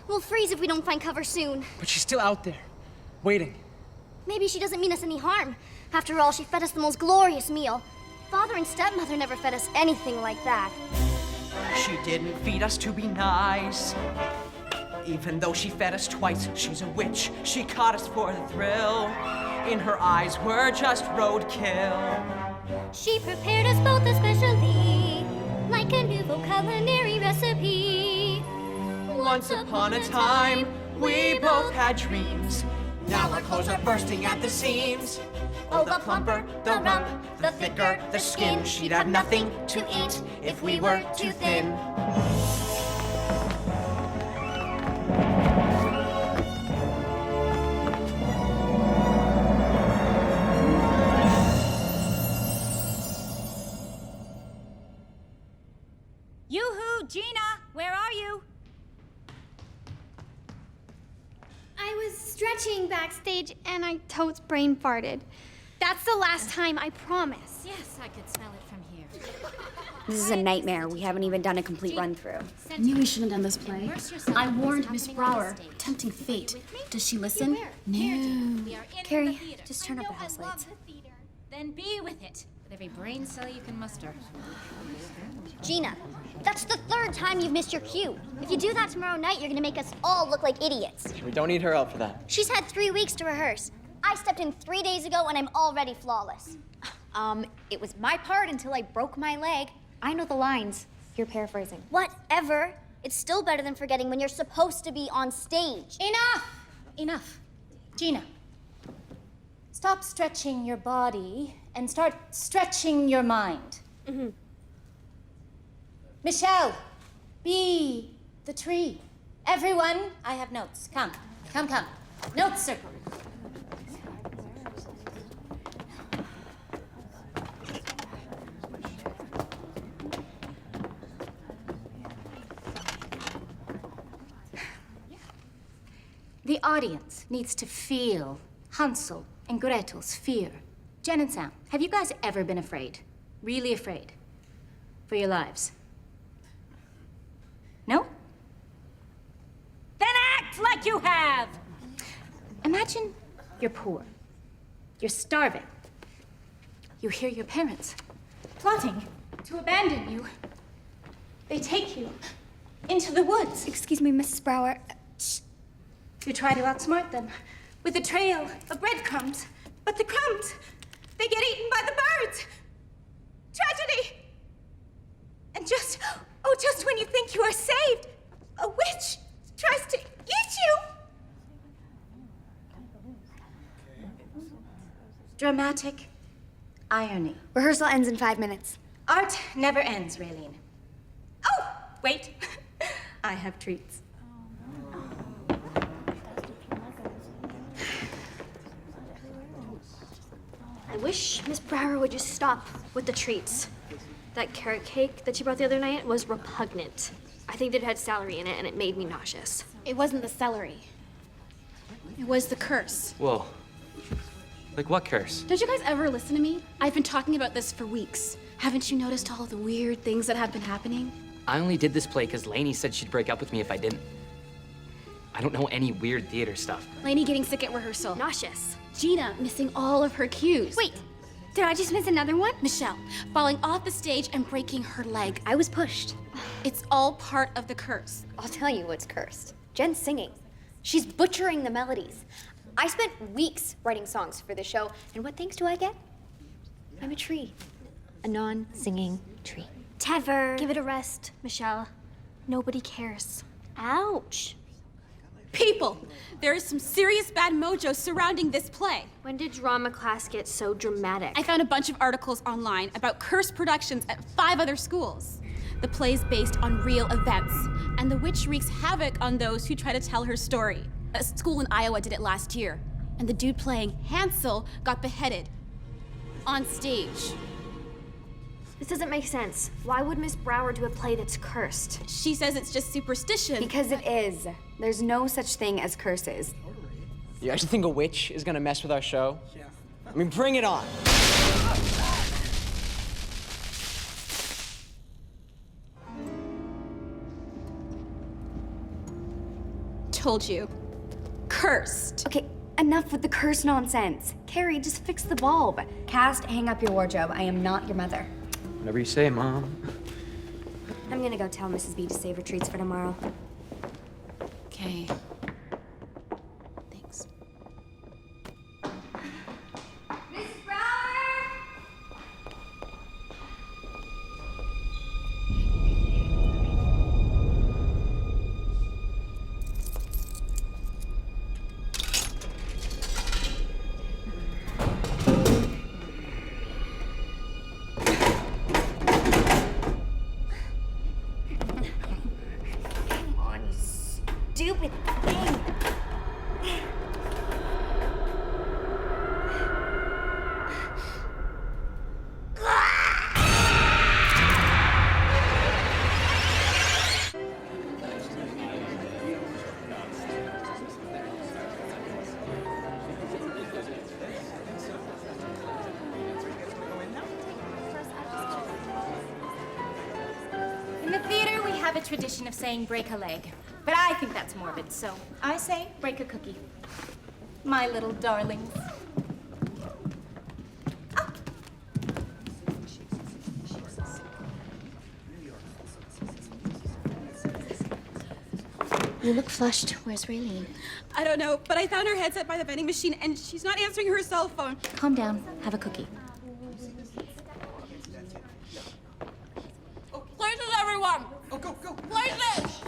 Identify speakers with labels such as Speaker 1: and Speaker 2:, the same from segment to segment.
Speaker 1: We'll freeze if we don't find cover soon.
Speaker 2: But she's still out there, waiting.
Speaker 1: Maybe she doesn't mean us any harm. After all, she fed us the most glorious meal. Father and stepmother never fed us anything like that.
Speaker 3: She didn't feed us to be nice. Even though she fed us twice, she's a witch. She caught us for the thrill. In her eyes, we're just roadkill.
Speaker 1: She prepared us both especially, like a nouveau culinary recipe.
Speaker 3: Once upon a time, we both had dreams. Now our clothes are bursting at the seams. Oh, the plumper, the rump, the thicker the skin. She'd have nothing to eat if we were too thin.
Speaker 4: Yoo-hoo, Gina, where are you?
Speaker 5: I was stretching backstage and I totes brain farted. That's the last time, I promise.
Speaker 4: Yes, I could smell it from here.
Speaker 6: This is a nightmare. We haven't even done a complete run-through.
Speaker 7: Knew we shouldn't have done this play. I warned Miss Brower. Tempting fate. Does she listen? No.
Speaker 6: Carrie, just turn up the house lights.
Speaker 4: Then be with it, with every brain cell you can muster.
Speaker 1: Gina, that's the third time you've missed your cue. If you do that tomorrow night, you're gonna make us all look like idiots.
Speaker 2: We don't need her help for that.
Speaker 1: She's had 3 weeks to rehearse. I stepped in 3 days ago and I'm already flawless.
Speaker 6: It was my part until I broke my leg. I know the lines. You're paraphrasing.
Speaker 1: Whatever. It's still better than forgetting when you're supposed to be on stage.
Speaker 4: Enough! Enough. Gina, stop stretching your body and start stretching your mind. Mm-hmm. Michelle, be the tree. Everyone, I have notes. Come. Notes circle. The audience needs to feel Hansel and Gretel's fear. Jen and Sam, have you guys ever been afraid? Really afraid? For your lives? No? Then act like you have! Imagine you're poor. You're starving. You hear your parents plotting to abandon you. They take you into the woods.
Speaker 6: Excuse me, Mrs. Brower.
Speaker 4: You try to outsmart them with a trail of breadcrumbs, but the crumbs, they get eaten by the birds. Tragedy! And just when you think you are saved, a witch tries to eat you. Dramatic irony.
Speaker 6: Rehearsal ends in 5 minutes.
Speaker 4: Art never ends, Raylene. Oh, wait. I have treats.
Speaker 5: I wish Miss Brower would just stop with the treats. That carrot cake that she brought the other night was repugnant. I think it had celery in it and it made me nauseous.
Speaker 7: It wasn't the celery. It was the curse.
Speaker 2: Whoa. Like what curse?
Speaker 7: Don't you guys ever listen to me? I've been talking about this for weeks. Haven't you noticed all the weird things that have been happening?
Speaker 8: I only did this play because Lainey said she'd break up with me if I didn't. I don't know any weird theater stuff.
Speaker 7: Lainey getting sick at rehearsal.
Speaker 5: Nauseous.
Speaker 7: Gina missing all of her cues.
Speaker 5: Wait, did I just miss another one?
Speaker 7: Michelle falling off the stage and breaking her leg.
Speaker 6: I was pushed.
Speaker 7: It's all part of the curse.
Speaker 6: I'll tell you what's cursed. Jen's singing. She's butchering the melodies. I spent weeks writing songs for the show, and what thanks do I get? I'm a tree. A non-singing tree.
Speaker 1: Tever.
Speaker 5: Give it a rest, Michelle. Nobody cares.
Speaker 1: Ouch.
Speaker 7: People, there is some serious bad mojo surrounding this play.
Speaker 5: When did drama class get so dramatic?
Speaker 7: I found a bunch of articles online about cursed productions at 5 other schools. The play's based on real events, and the witch wreaks havoc on those who try to tell her story. A school in Iowa did it last year, and the dude playing Hansel got beheaded on stage.
Speaker 5: This doesn't make sense. Why would Miss Brower do a play that's cursed?
Speaker 7: She says it's just superstition.
Speaker 6: Because it is. There's no such thing as curses.
Speaker 2: You actually think a witch is gonna mess with our show? Yeah. I mean, bring it on.
Speaker 7: told you. Cursed.
Speaker 6: Okay, enough with the curse nonsense. Carrie, just fix the bulb. Cast, hang up your wardrobe. I am not your mother.
Speaker 2: Whatever you say, Mom.
Speaker 6: I'm gonna go tell Mrs. B to save her treats for tomorrow.
Speaker 7: Okay. Thanks.
Speaker 6: Mrs. Brower! Come on, you stupid thing.
Speaker 4: In the theater, we have a tradition of saying break a leg. But I think that's morbid, so I say break a cookie. My little darlings.
Speaker 6: You look flushed. Where's Raylene?
Speaker 7: I don't know, but I found her headset by the vending machine and she's not answering her cell phone.
Speaker 6: Calm down. Have a cookie.
Speaker 7: Places, everyone!
Speaker 3: Oh, go, go.
Speaker 7: Places!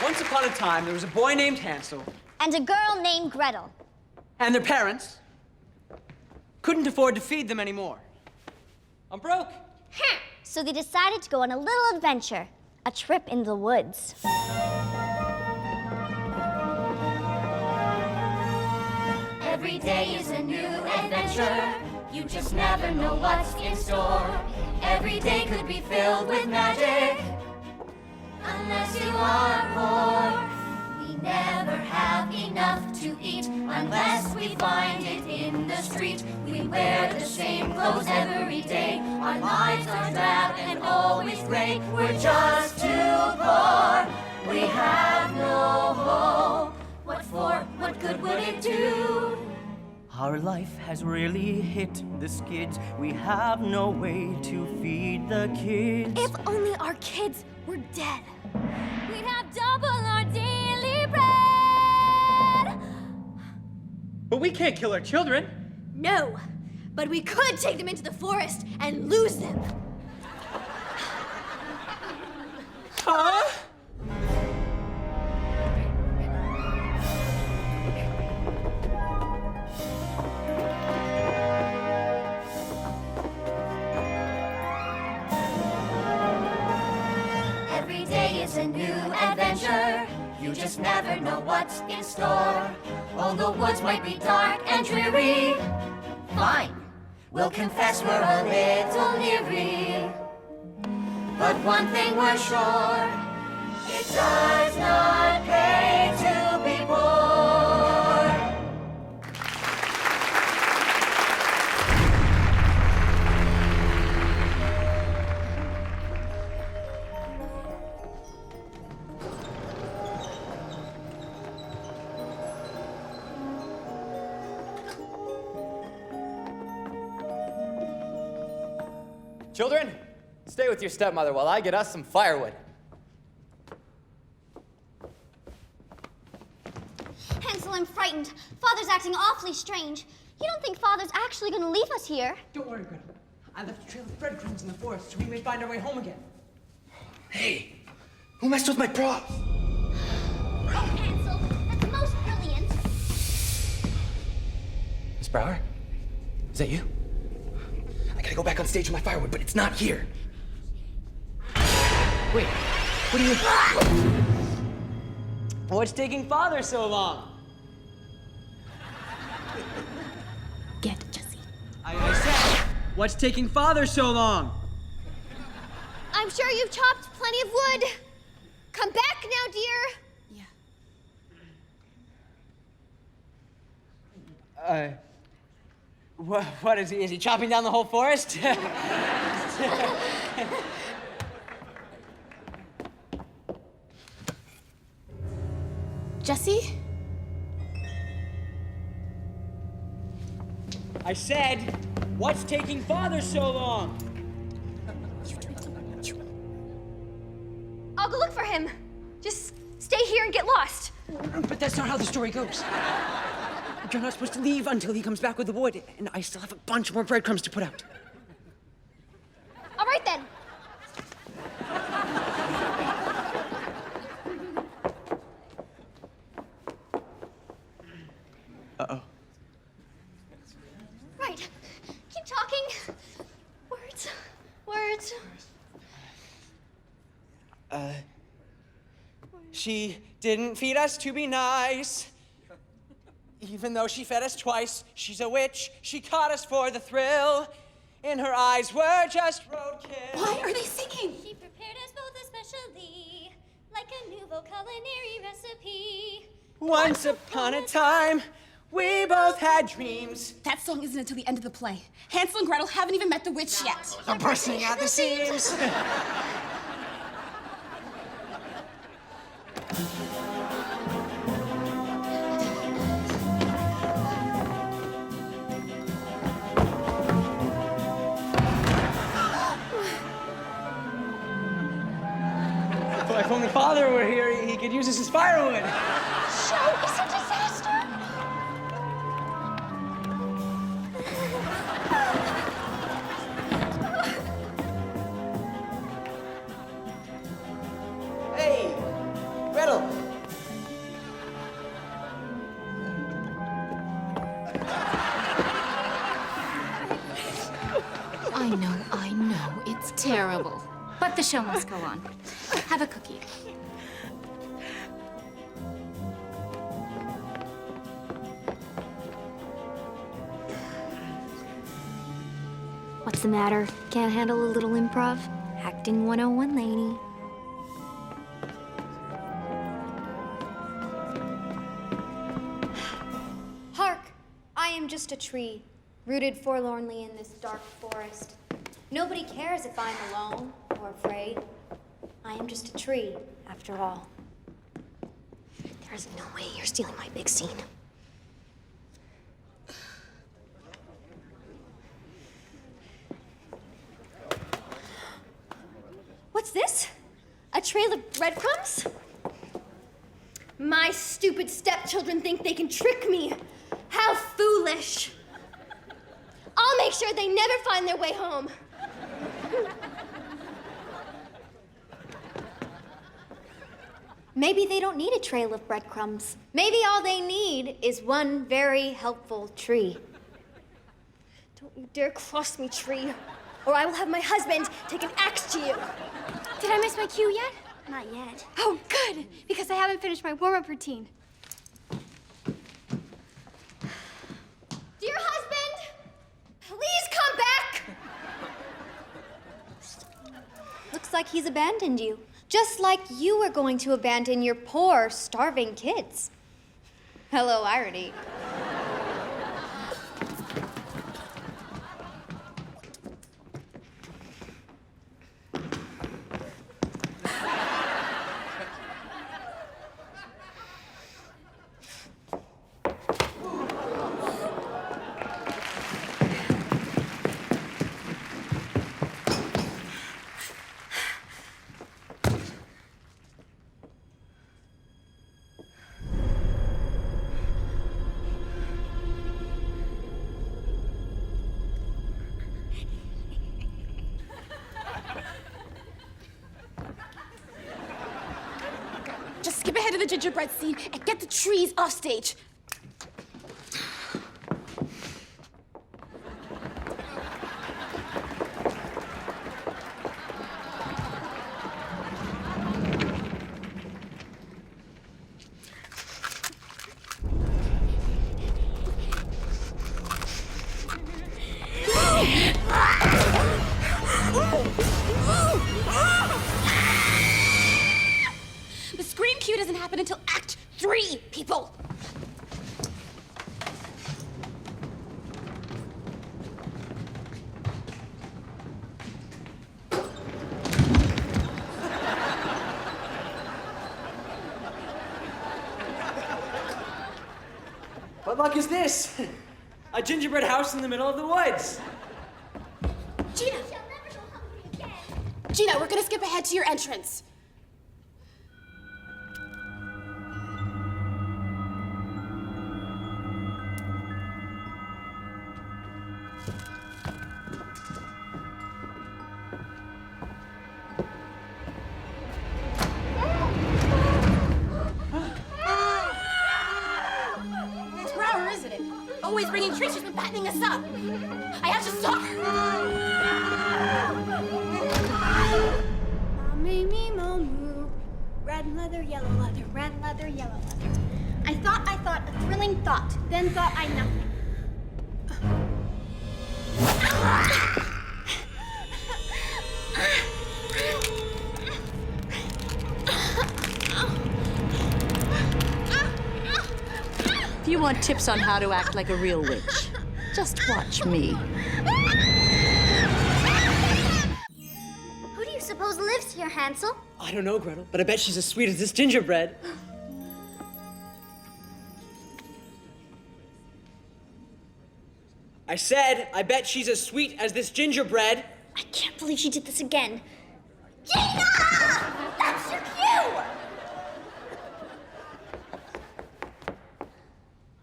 Speaker 2: Once upon a time, there was a boy named Hansel,
Speaker 1: And a girl named Gretel.
Speaker 2: and their parents couldn't afford to feed them anymore. I'm broke.
Speaker 1: So they decided to go on a little adventure, a trip in the woods.
Speaker 9: Every day is a new adventure. You just never know what's in store. Every day could be filled with magic. Unless you are poor, we never have enough to eat. Unless we find it in the street. We wear the same clothes every day. Our lives are drab and always gray. We're just too poor. We have no hope. What for? What good would it do?
Speaker 3: Our life has really hit the skids. We have no way to feed the kids.
Speaker 1: If only our kids were dead.
Speaker 9: We'd have double our daily bread.
Speaker 2: But we can't kill our children.
Speaker 1: No, but we could take them into the forest and lose them.
Speaker 2: Huh?
Speaker 9: Every day is a new adventure. You just never know what's in store. Oh, the woods might be dark and dreary. Fine, we'll confess we're a little leery. But one thing we're sure, it does not pay to be poor.
Speaker 2: Children, stay with your stepmother while I get us some firewood.
Speaker 1: Hansel, I'm frightened. Father's acting awfully strange. You don't think Father's actually gonna leave us here?
Speaker 3: Don't worry, Gretel. I left a trail of breadcrumbs in the forest so we may find our way home again.
Speaker 10: Hey, who messed with my props?
Speaker 1: Oh, Hansel, that's most brilliant.
Speaker 10: Miss Brower? Is that you? I gotta go back on stage with my firewood, but it's not here.
Speaker 2: Wait, what are you... What's taking Father so long?
Speaker 6: Get Jesse.
Speaker 2: I said, what's taking Father so long?
Speaker 1: I'm sure you've chopped plenty of wood. Come back now, dear.
Speaker 2: What is he? Is he chopping down the whole forest?
Speaker 7: Jesse?
Speaker 2: I said, what's taking Father so long?
Speaker 5: I'll go look for him. Just stay here and get lost.
Speaker 2: But that's not how the story goes. You're not supposed to leave until he comes back with the wood, and I still have a bunch more breadcrumbs to put out.
Speaker 5: All right then.
Speaker 2: Uh-oh.
Speaker 5: Right. Keep talking. Words. Words.
Speaker 2: She didn't feed us to be nice. Even though she fed us twice, she's a witch. She caught us for the thrill. In her eyes were just roadkill.
Speaker 7: Why are they singing?
Speaker 9: She prepared us both especially, like a nouveau culinary recipe.
Speaker 2: Once upon a time, we both had dreams.
Speaker 7: That song isn't until the end of the play. Hansel and Gretel haven't even met the witch yet.
Speaker 2: I'm bursting at the seams. If only Father were here, he could use this as firewood.
Speaker 5: Show is a disaster.
Speaker 2: Hey, Gretel.
Speaker 4: I know, it's terrible. But the show must go on. Have a cookie.
Speaker 6: What's the matter? Can't handle a little improv? Acting 101, lady. Hark! I am just a tree, rooted forlornly in this dark forest. Nobody cares if I'm alone or afraid. I am just a tree, after all. There is no way you're stealing my big scene. What's this? A trail of breadcrumbs? My stupid stepchildren think they can trick me. How foolish. I'll make sure they never find their way home. Maybe they don't need a trail of breadcrumbs. Maybe all they need is one very helpful tree. Don't you dare cross me, tree, or I will have my husband take an axe to you.
Speaker 1: Did I miss my cue yet?
Speaker 5: Not yet.
Speaker 1: Oh, good, because I haven't finished my warm-up routine.
Speaker 5: Dear husband, please come back. Looks like he's abandoned you. Just like you were going to abandon your poor, starving kids. Hello, irony.
Speaker 7: Just skip ahead to the gingerbread scene and get the trees off stage. The scream cue doesn't happen until Act 3, people!
Speaker 2: What luck is this? A gingerbread house in the middle of the woods.
Speaker 7: Gina! Gina, we're gonna skip ahead to your entrance. It's Brower, isn't it? Always bringing treats, she's been fattening us up. I have to stop her.
Speaker 1: Me, mo, moo. Red leather, yellow leather, red leather, yellow leather. I thought, a thrilling thought, then thought I nothing.
Speaker 11: If you want tips on how to act like a real witch, just watch me.
Speaker 1: Who do you suppose lives here, Hansel?
Speaker 2: I don't know, Gretel, but I bet she's as sweet as this gingerbread. I said, I bet she's as sweet as this gingerbread.
Speaker 1: I can't believe she did this again. Gina! That's your cue!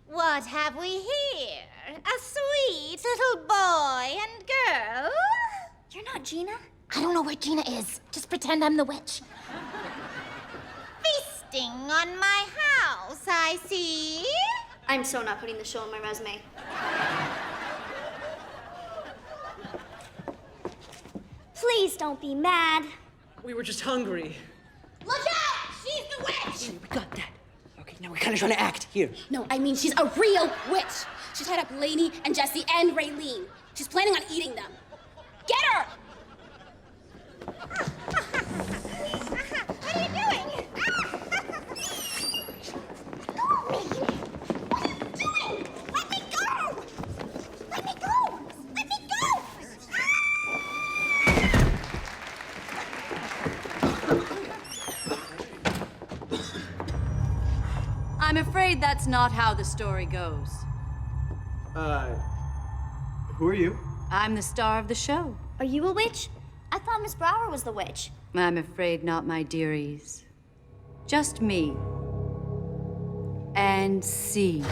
Speaker 9: What have we here? A sweet little boy and girl?
Speaker 1: You're not Gina?
Speaker 9: I don't know where Gina is. Just pretend I'm the witch. Feasting on my house, I see.
Speaker 1: I'm so not putting the show on my resume. Please don't be mad.
Speaker 2: We were just hungry.
Speaker 7: Look out! She's the witch!
Speaker 2: We got that. Okay, now we're kind of trying to act. Here.
Speaker 7: No, I mean she's a real witch. She tied up Lainey and Jessie and Raylene. She's planning on eating them. Get her!
Speaker 9: What are you doing? What are you doing? Let me go! Let me go! Let me go!
Speaker 11: I'm afraid that's not how the story goes.
Speaker 12: Who are you?
Speaker 11: I'm the star of the show.
Speaker 1: Are you a witch? I thought Miss Brower was the witch.
Speaker 11: I'm afraid not, my dearies. Just me. And see.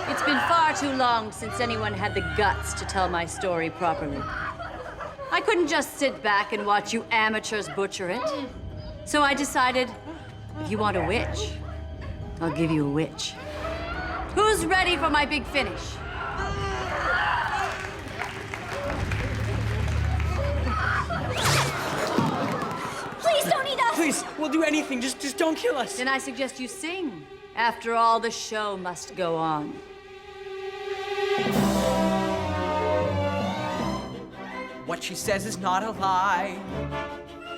Speaker 11: It's been far too long since anyone had the guts to tell my story properly. I couldn't just sit back and watch you amateurs butcher it. So I decided, if you want a witch, I'll give you a witch. Who's ready for my big finish?
Speaker 1: Please don't eat us!
Speaker 2: Please, we'll do anything. Just don't kill us.
Speaker 11: Then I suggest you sing. After all, the show must go on.
Speaker 2: What she says is not a lie.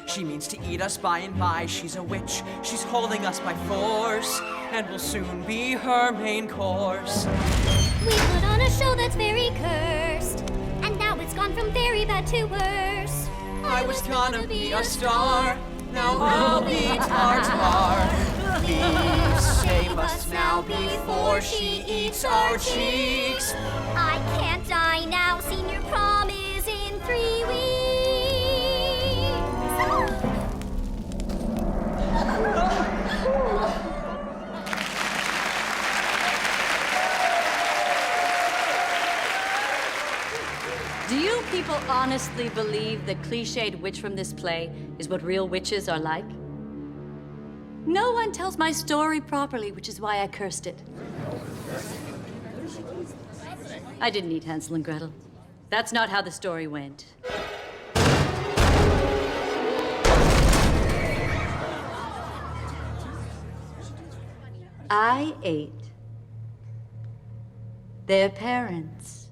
Speaker 2: She means to eat us by and by. She's a witch. She's holding us by force, and will soon be her main course.
Speaker 1: We put on a show that's very cursed, and now it's gone from very bad to worse.
Speaker 2: I was gonna be a star. Now I'll be Tartar. Please save us now before she eats our cheeks.
Speaker 1: I can't die now. Senior prom is in 3 weeks.
Speaker 11: Do you people honestly believe the cliched witch from this play is what real witches are like? No one tells my story properly, which is why I cursed it. I didn't eat Hansel and Gretel. That's not how the story went. I ate their parents.